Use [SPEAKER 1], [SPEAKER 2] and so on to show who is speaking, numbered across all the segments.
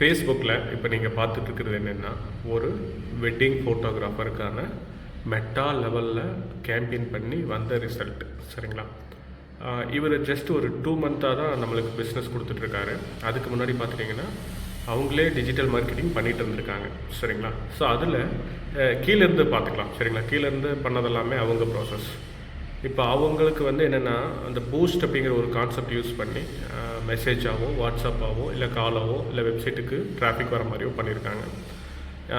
[SPEAKER 1] ஃபேஸ்புக்கில் இப்போ நீங்கள் பார்த்துட்ருக்கிறது என்னென்னா, ஒரு வெட்டிங் ஃபோட்டோகிராஃபருக்கான மெட்டா லெவலில் கேம்பெயின் பண்ணி வந்த ரிசல்ட். சரிங்களா? இவர் ஜஸ்ட் ஒரு 2 மந்த்தாக தான் நம்மளுக்கு பிஸ்னஸ் கொடுத்துட்ருக்காரு. அதுக்கு முன்னாடி பார்த்துட்டிங்கன்னா அவங்களே டிஜிட்டல் மார்க்கெட்டிங் பண்ணிகிட்டு இருந்திருக்காங்க. சரிங்களா? ஸோ அதில் கீழேருந்து பார்த்துக்கலாம். சரிங்களா? கீழேருந்து பண்ணதெல்லாமே அவங்க ப்ராசஸ். இப்போ அவங்களுக்கு வந்து என்னென்னா, அந்த பூஸ்ட் அப்படிங்கிற ஒரு கான்செப்ட் யூஸ் பண்ணி மெசேஜாவோ, வாட்ஸ்அப்பாவோ, இல்லை காலாவோ, இல்லை வெப்சைட்டுக்கு டிராஃபிக் வர மாதிரியோ பண்ணியிருக்காங்க.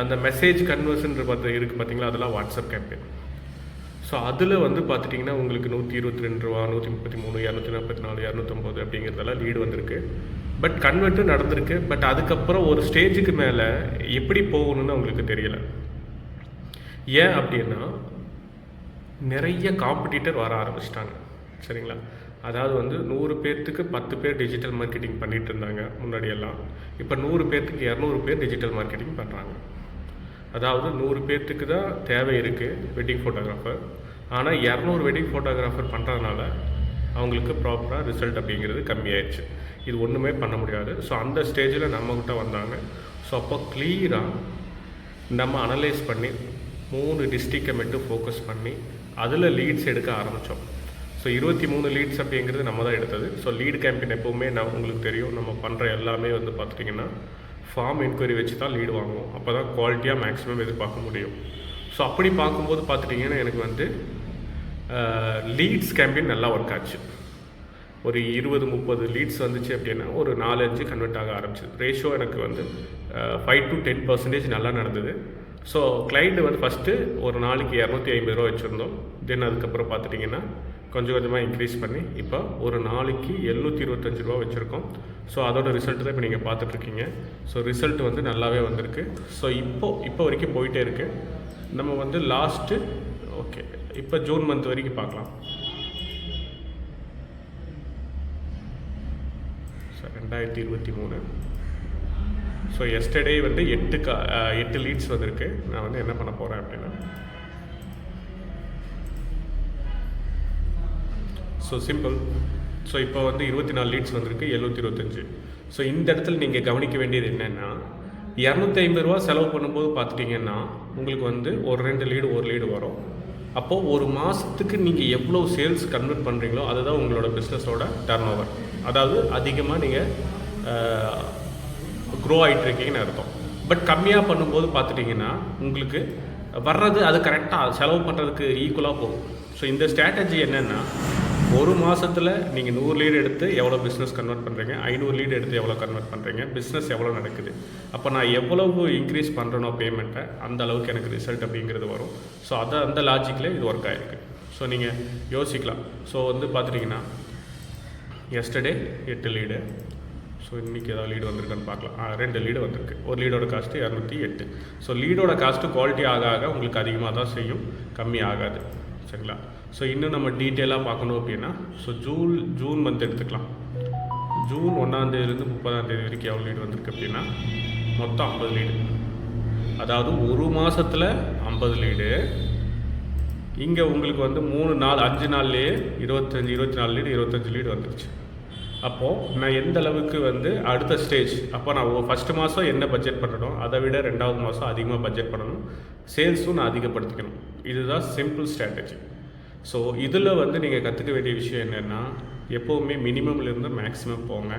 [SPEAKER 1] அந்த மெசேஜ் கன்வர்ஷன் இருக்குது பார்த்தீங்களா, அதெல்லாம் வாட்ஸ்அப் கேம்பெயின். ஸோ அதில் வந்து பார்த்துட்டிங்கன்னா உங்களுக்கு ₹122, ₹133, ₹244, ₹250 அப்படிங்கிறதெல்லாம் லீடு வந்திருக்கு. பட் கன்வெர்ட்டு நடந்திருக்கு. பட் அதுக்கப்புறம் ஒரு ஸ்டேஜுக்கு மேலே எப்படி போகணுன்னு அவங்களுக்கு தெரியலை. ஏன் அப்படின்னா, நிறைய காம்படிட்டர் வர ஆரம்பிச்சிட்டாங்க. சரிங்களா? அதாவது வந்து 100 பேர்த்துக்கு 10 பேர் டிஜிட்டல் மார்க்கெட்டிங் பண்ணிகிட்டு இருந்தாங்க முன்னாடியெல்லாம். இப்போ 100 பேர்த்துக்கு 200 பேர் டிஜிட்டல் மார்க்கெட்டிங் பண்ணுறாங்க. அதாவது 100 பேர்த்துக்கு தான் தேவை இருக்குது வெட்டிங் ஃபோட்டோகிராஃபர். ஆனால் 200 வெட்டிங் ஃபோட்டோகிராஃபர் பண்ணுறதுனால அவங்களுக்கு ப்ராப்பராக ரிசல்ட் அப்படிங்கிறது கம்மியாயிடுச்சு. இது ஒன்றுமே பண்ண முடியாது. ஸோ அந்த ஸ்டேஜில் நம்மக்கிட்ட வந்தாங்க. ஸோ அப்போ கிளியராக நம்ம அனலைஸ் பண்ணி 3 டிஸ்ட்ரிக்டை மட்டும் ஃபோக்கஸ் பண்ணி அதில் லீட்ஸ் எடுக்க ஆரம்பித்தோம். ஸோ 23 லீட்ஸ் அப்படிங்கிறது நம்ம தான் எடுத்தது. ஸோ லீடு கேம்பெயின் எப்போவுமே உங்களுக்கு தெரியும், நம்ம பண்ணுற எல்லாமே வந்து பார்த்துட்டிங்கன்னா ஃபார்ம் என்கொயரி வச்சு தான் லீடு வாங்குவோம். அப்போ தான் குவாலிட்டியாக மேக்ஸிமம் எதிர்பார்க்க முடியும். ஸோ அப்படி பார்க்கும்போது பார்த்துட்டிங்கன்னா எனக்கு வந்து லீட்ஸ் கேம்பெயின் நல்லா ஒர்க் ஆச்சு. ஒரு 20-30 லீட்ஸ் வந்துச்சு அப்படின்னா ஒரு 4-5 கன்வெர்ட் ஆக ஆரம்பிச்சிது. ரேஷியோ எனக்கு வந்து 5 to 10% நல்லா நடந்தது. ஸோ கிளைண்ட்டு வந்து ஃபஸ்ட்டு ஒரு நாளைக்கு ₹250 வச்சுருந்தோம். தென் அதுக்கப்புறம் பார்த்துட்டிங்கன்னா கொஞ்சம் கொஞ்சமாக இன்க்ரீஸ் பண்ணி இப்போ ஒரு நாளைக்கு ₹725 வச்சுருக்கோம். ஸோ அதோட ரிசல்ட் தான் இப்போ நீங்கள் பார்த்துட்ருக்கீங்க. ஸோ ரிசல்ட் வந்து நல்லாவே வந்திருக்கு. ஸோ இப்போ வரைக்கும் போயிட்டே இருக்குது. நம்ம வந்து லாஸ்ட்டு ஓகே இப்போ ஜூன் மந்த் வரைக்கும் பார்க்கலாம். ஸோ 2023. ஸோ எஸ்டர்டே வந்து 8 லீட்ஸ் வந்திருக்கு. நான் வந்து என்ன பண்ண போகிறேன் அப்படின்னா, ஸோ சிம்பிள். ஸோ இப்போ வந்து 24 லீட்ஸ் வந்திருக்கு, 725. ஸோ இந்த இடத்துல நீங்கள் கவனிக்க வேண்டியது என்னென்னா, ₹250 செலவு பண்ணும்போது பார்த்துட்டிங்கன்னா உங்களுக்கு வந்து ஒரு 2 லீடு 1 லீடு வரும். அப்போது ஒரு மாதத்துக்கு நீங்கள் எவ்வளோ சேல்ஸ் கன்வெர்ட் பண்ணுறீங்களோ அதுதான் உங்களோட பிஸ்னஸோட டர்ன் ஓவர். அதாவது அதிகமாக நீங்கள் க்ரோ ஆகிட்டுருக்கீங்கன்னு அர்த்தம். பட் கம்மியாக பண்ணும்போது பார்த்துட்டிங்கன்னா உங்களுக்கு வர்றது அது கரெக்டாக செலவு பண்ணுறதுக்கு ஈக்குவலாக போகும். ஸோ இந்த ஸ்ட்ராட்டஜி என்னென்னா, ஒரு மாதத்தில் நீங்கள் 100 லீடு எடுத்து எவ்வளோ பிஸ்னஸ் கன்வெர்ட் பண்ணுறீங்க, 500 லீடு எடுத்து எவ்வளோ கன்வெர்ட் பண்ணுறீங்க, பிஸ்னஸ் எவ்வளோ நடக்குது, அப்போ நான் எவ்வளவு இன்க்ரீஸ் பண்ணுறேனோ பேமெண்ட்டை அந்த அளவுக்கு எனக்கு ரிசல்ட் அப்படிங்கிறது வரும். ஸோ அந்த லாஜிக்கில் இது ஒர்க் ஆகிருக்கு. ஸோ நீங்கள் யோசிக்கலாம். ஸோ வந்து பார்த்துட்டிங்கன்னா எஸ்டர்டே 8 லீடு. ஸோ இன்றைக்கி ஏதாவது லீடு வந்திருக்கான்னு பார்க்கலாம். 2 லீடு வந்திருக்கு. ஒரு லீடோட காஸ்ட்டு 208. ஸோ லீடோட காஸ்ட்டு குவாலிட்டி ஆக உங்களுக்கு அதிகமாக தான் செய்யும், கம்மி ஆகாது. சரிங்களா? ஸோ இன்னும் நம்ம டீட்டெயிலாக பார்க்கணும் அப்படின்னா, ஸோ ஜூன் மந்த் எடுத்துக்கலாம். ஜூன் 1ஆந்தேதிலேருந்து 30ஆந்தேதி வரைக்கும் எவ்வளோ லீடு வந்திருக்கு அப்படின்னா மொத்தம் 50 லீடு. அதாவது ஒரு மாதத்தில் 50 லீடு. இங்கே உங்களுக்கு வந்து 5 நாள்லேயே 24 லீடு 25 லீடு வந்துருச்சு. அப்போது நான் எந்த அளவுக்கு வந்து அடுத்த ஸ்டேஜ், அப்போ நான் ஃபஸ்ட்டு மாதம் என்ன பட்ஜெட் பண்ணணும், அதை விட 2வது மாதம் அதிகமாக பட்ஜெட் பண்ணணும், சேல்ஸும் நான் அதிகப்படுத்திக்கணும். இதுதான் சிம்பிள் ஸ்ட்ராட்டஜி. ஸோ இதில் வந்து நீங்கள் கற்றுக்க வேண்டிய விஷயம் என்னென்னா, எப்போவுமே மினிமம்லேருந்து மேக்ஸிமம் போங்க.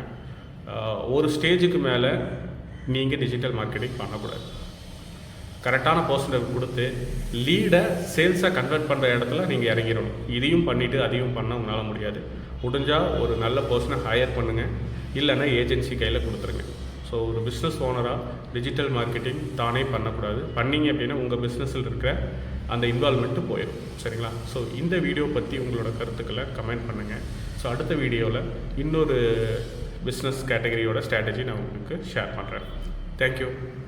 [SPEAKER 1] ஒரு ஸ்டேஜுக்கு மேலே நீங்கள் டிஜிட்டல் மார்க்கெட்டிங் பண்ணக்கூடாது. கரெக்டான பர்சன்டேஜ் கொடுத்து லீடை சேல்ஸாக கன்வெர்ட் பண்ணுற இடத்துல நீங்கள் இறங்கிடணும். இதையும் பண்ணிவிட்டு அதையும் பண்ண உங்களால் முடியாது. முடிஞ்சால் ஒரு நல்ல பர்சனை ஹையர் பண்ணுங்கள், இல்லைன்னா ஏஜென்சி கையில் கொடுத்துருங்க. ஸோ ஒரு பிஸ்னஸ் ஓனராக டிஜிட்டல் மார்க்கெட்டிங் தானே பண்ணக்கூடாது. பண்ணிங்க அப்படின்னா உங்கள் பிஸ்னஸில் இருக்கிற அந்த இன்வால்மெண்ட்டு போயிடும். சரிங்களா? ஸோ இந்த வீடியோ பற்றி உங்களோட கருத்துக்களை கமெண்ட் பண்ணுங்கள். ஸோ அடுத்த வீடியோவில் இன்னொரு பிஸ்னஸ் கேட்டகரியோட ஸ்ட்ராட்டஜி நான் உங்களுக்கு ஷேர் பண்ணுறேன். தேங்க்யூ.